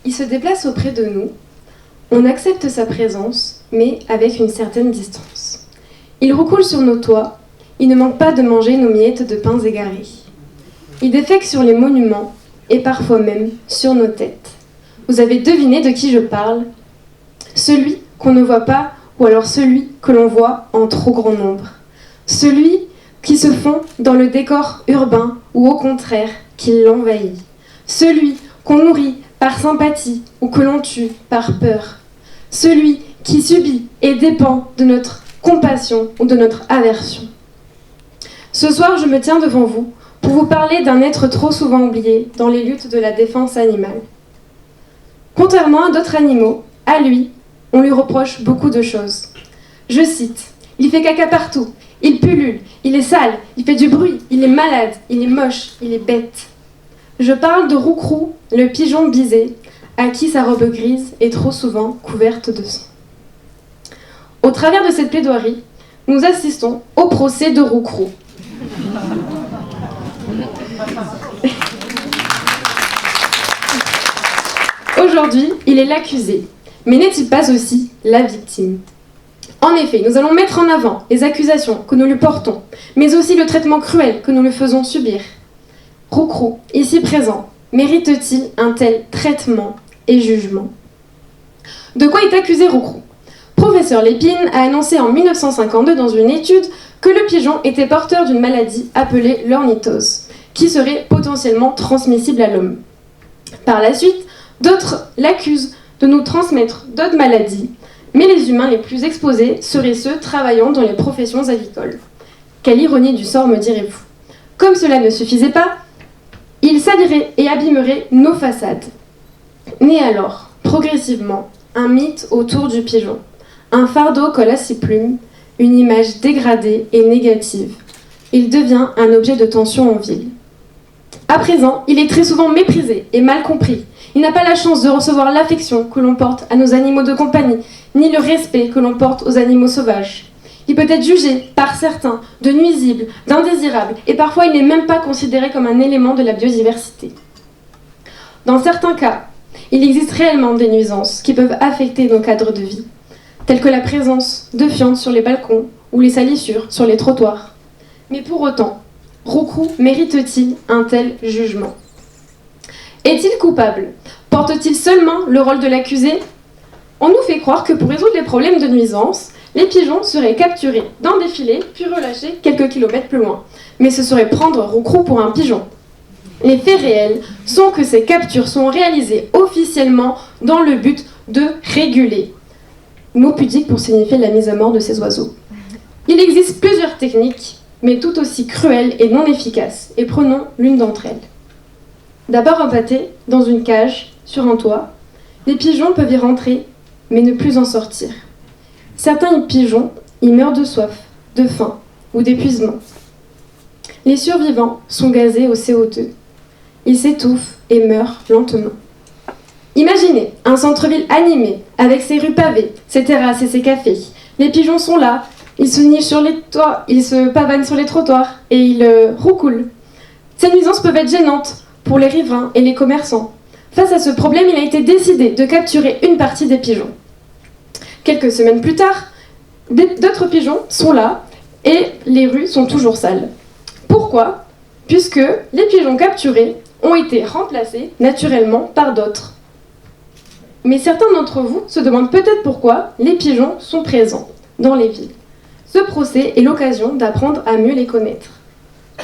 Il se déplace auprès de nous. On accepte sa présence, mais avec une certaine distance. Il roucoule sur nos toits. Il ne manque pas de manger nos miettes de pains égarés. Il défèque sur les monuments et parfois même sur nos têtes. Vous avez deviné de qui je parle? Celui qu'on ne voit pas ou alors celui que l'on voit en trop grand nombre. Celui qui se fond dans le décor urbain ou au contraire qui l'envahit. Celui qu'on nourrit par sympathie ou que l'on tue par peur. Celui qui subit et dépend de notre compassion ou de notre aversion. Ce soir, je me tiens devant vous pour vous parler d'un être trop souvent oublié dans les luttes de la défense animale. Contrairement à d'autres animaux, à lui, on lui reproche beaucoup de choses. Je cite, « Il fait caca partout, il pullule, il est sale, il fait du bruit, il est malade, il est moche, il est bête. » Je parle de Roucrou, le pigeon bisé, à qui sa robe grise est trop souvent couverte de sang. Au travers de cette plaidoirie, nous assistons au procès de Roucrou. Aujourd'hui, il est l'accusé, mais n'est-il pas aussi la victime? En effet, nous allons mettre en avant les accusations que nous lui portons, mais aussi le traitement cruel que nous lui faisons subir. Roucrou, ici présent, mérite-t-il un tel traitement et jugement? De quoi est accusé Roucrou? Professeur Lépine a annoncé en 1952 dans une étude que le pigeon était porteur d'une maladie appelée l'ornithose, qui serait potentiellement transmissible à l'homme. Par la suite, d'autres l'accusent de nous transmettre d'autres maladies, mais les humains les plus exposés seraient ceux travaillant dans les professions avicoles. Quelle ironie du sort, me direz-vous. Comme cela ne suffisait pas, il salirait et abîmerait nos façades. Naît alors, progressivement, un mythe autour du pigeon. Un fardeau colle à ses plumes, une image dégradée et négative. Il devient un objet de tension en ville. À présent, il est très souvent méprisé et mal compris. Il n'a pas la chance de recevoir l'affection que l'on porte à nos animaux de compagnie, ni le respect que l'on porte aux animaux sauvages. Il peut être jugé, par certains, de nuisible, d'indésirable, et parfois il n'est même pas considéré comme un élément de la biodiversité. Dans certains cas, il existe réellement des nuisances qui peuvent affecter nos cadres de vie, telles que la présence de fientes sur les balcons ou les salissures sur les trottoirs. Mais pour autant, Roucrou mérite-t-il un tel jugement? Est-il coupable? Porte-t-il seulement le rôle de l'accusé? On nous fait croire que pour résoudre les problèmes de nuisance, les pigeons seraient capturés dans des filets puis relâchés quelques kilomètres plus loin. Mais ce serait prendre Roucrou pour un pigeon. Les faits réels sont que ces captures sont réalisées officiellement dans le but de réguler. Mot pudique pour signifier la mise à mort de ces oiseaux. Il existe plusieurs techniques, mais tout aussi cruelles et non efficaces, et prenons l'une d'entre elles. D'abord empâtés dans une cage, sur un toit, les pigeons peuvent y rentrer, mais ne plus en sortir. Certains pigeons y meurent de soif, de faim ou d'épuisement. Les survivants sont gazés au CO2. Ils s'étouffent et meurent lentement. Imaginez un centre-ville animé, avec ses rues pavées, ses terrasses et ses cafés. Les pigeons sont là, ils se nichent sur les toits, ils se pavanent sur les trottoirs et ils roucoulent. Ces nuisances peuvent être gênantes pour les riverains et les commerçants. Face à ce problème, il a été décidé de capturer une partie des pigeons. Quelques semaines plus tard, d'autres pigeons sont là et les rues sont toujours sales. Pourquoi? Puisque les pigeons capturés ont été remplacés naturellement par d'autres. Mais certains d'entre vous se demandent peut-être pourquoi les pigeons sont présents dans les villes. Ce procès est l'occasion d'apprendre à mieux les connaître.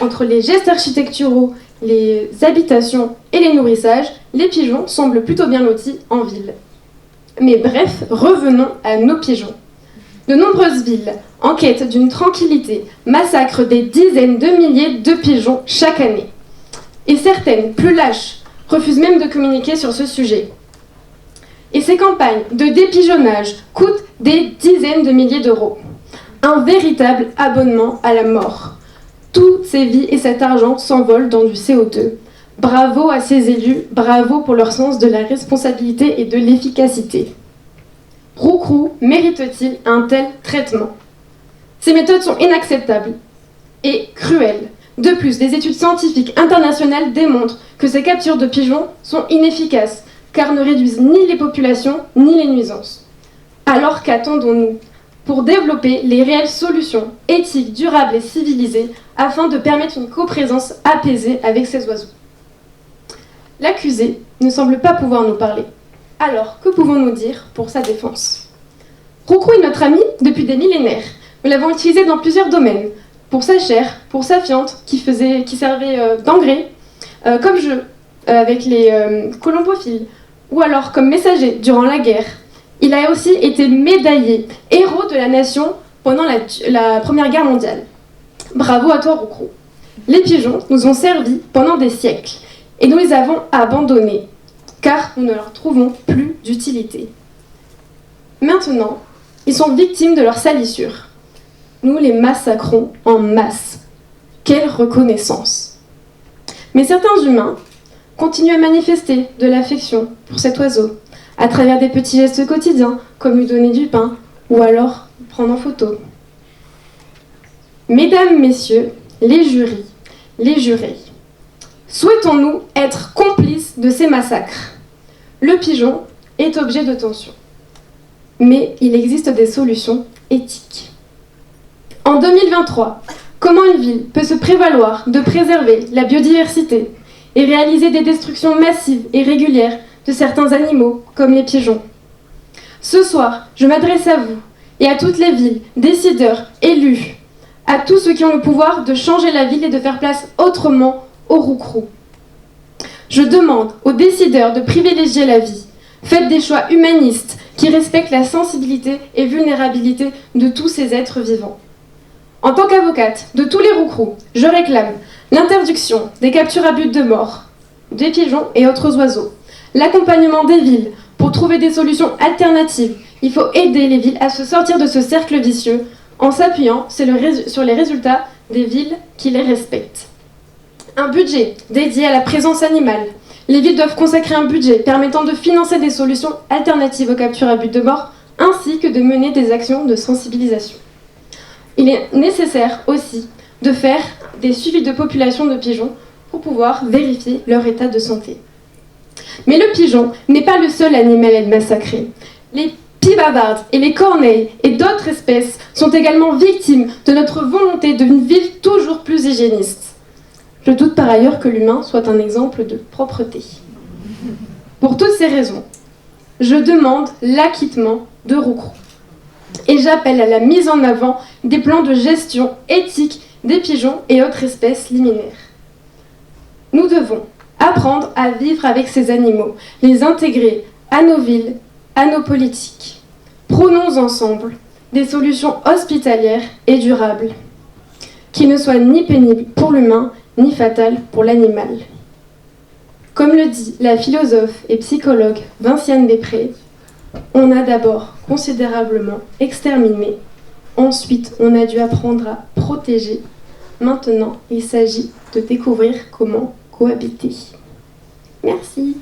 Entre les gestes architecturaux, les habitations et les nourrissages, les pigeons semblent plutôt bien lotis en ville. Mais bref, revenons à nos pigeons. De nombreuses villes, en quête d'une tranquillité, massacrent des dizaines de milliers de pigeons chaque année. Et certaines, plus lâches, refusent même de communiquer sur ce sujet. Et ces campagnes de dépigeonnage coûtent des dizaines de milliers d'euros. Un véritable abonnement à la mort. Toutes ces vies et cet argent s'envolent dans du CO2. Bravo à ces élus, bravo pour leur sens de la responsabilité et de l'efficacité. Roucrou mérite-t-il un tel traitement? Ces méthodes sont inacceptables et cruelles. De plus, des études scientifiques internationales démontrent que ces captures de pigeons sont inefficaces, car ne réduisent ni les populations ni les nuisances. Alors qu'attendons-nous pour développer les réelles solutions éthiques, durables et civilisées afin de permettre une coprésence apaisée avec ces oiseaux? L'accusé ne semble pas pouvoir nous parler. Alors, que pouvons-nous dire pour sa défense? Roucrou est notre ami depuis des millénaires. Nous l'avons utilisé dans plusieurs domaines. Pour sa chair, pour sa fiente qui servait d'engrais, comme jeu avec les colombophiles, ou alors comme messager durant la guerre. Il a aussi été médaillé, héros de la nation pendant la Première Guerre mondiale. Bravo à toi, Roucrou. Les pigeons nous ont servi pendant des siècles et nous les avons abandonnés, car nous ne leur trouvons plus d'utilité. Maintenant, ils sont victimes de leur salissure. Nous les massacrons en masse. Quelle reconnaissance! Mais certains humains continuent à manifester de l'affection pour cet oiseau, à travers des petits gestes quotidiens, comme lui donner du pain, ou alors prendre en photo. Mesdames, messieurs, les jurys, les jurés, souhaitons-nous être complices de ces massacres? Le pigeon est objet de tension. Mais il existe des solutions éthiques. En 2023, comment une ville peut se prévaloir de préserver la biodiversité et réaliser des destructions massives et régulières de certains animaux, comme les pigeons? Ce soir, je m'adresse à vous et à toutes les villes, décideurs, élus, à tous ceux qui ont le pouvoir de changer la ville et de faire place autrement au roucrou. Je demande aux décideurs de privilégier la vie. Faites des choix humanistes qui respectent la sensibilité et vulnérabilité de tous ces êtres vivants. En tant qu'avocate de tous les roucrous, je réclame l'interdiction des captures à but de mort, des pigeons et autres oiseaux, l'accompagnement des villes pour trouver des solutions alternatives. Il faut aider les villes à se sortir de ce cercle vicieux en s'appuyant sur les résultats des villes qui les respectent. Un budget dédié à la présence animale. Les villes doivent consacrer un budget permettant de financer des solutions alternatives aux captures à but de mort, ainsi que de mener des actions de sensibilisation. Il est nécessaire aussi de faire des suivis de population de pigeons pour pouvoir vérifier leur état de santé. Mais le pigeon n'est pas le seul animal à être massacré. Les pieds-bavardes et les corneilles et d'autres espèces sont également victimes de notre volonté d'une ville toujours plus hygiéniste. Je doute par ailleurs que l'humain soit un exemple de propreté. Pour toutes ces raisons, je demande l'acquittement de Roucrou. Et j'appelle à la mise en avant des plans de gestion éthique des pigeons et autres espèces liminaires. Nous devons apprendre à vivre avec ces animaux, les intégrer à nos villes, à nos politiques. Prônons ensemble des solutions hospitalières et durables, qui ne soient ni pénibles pour l'humain, ni fatales pour l'animal. Comme le dit la philosophe et psychologue Vinciane Després, on a d'abord considérablement exterminé, ensuite on a dû apprendre à protéger, maintenant il s'agit de découvrir comment cohabiter. Merci.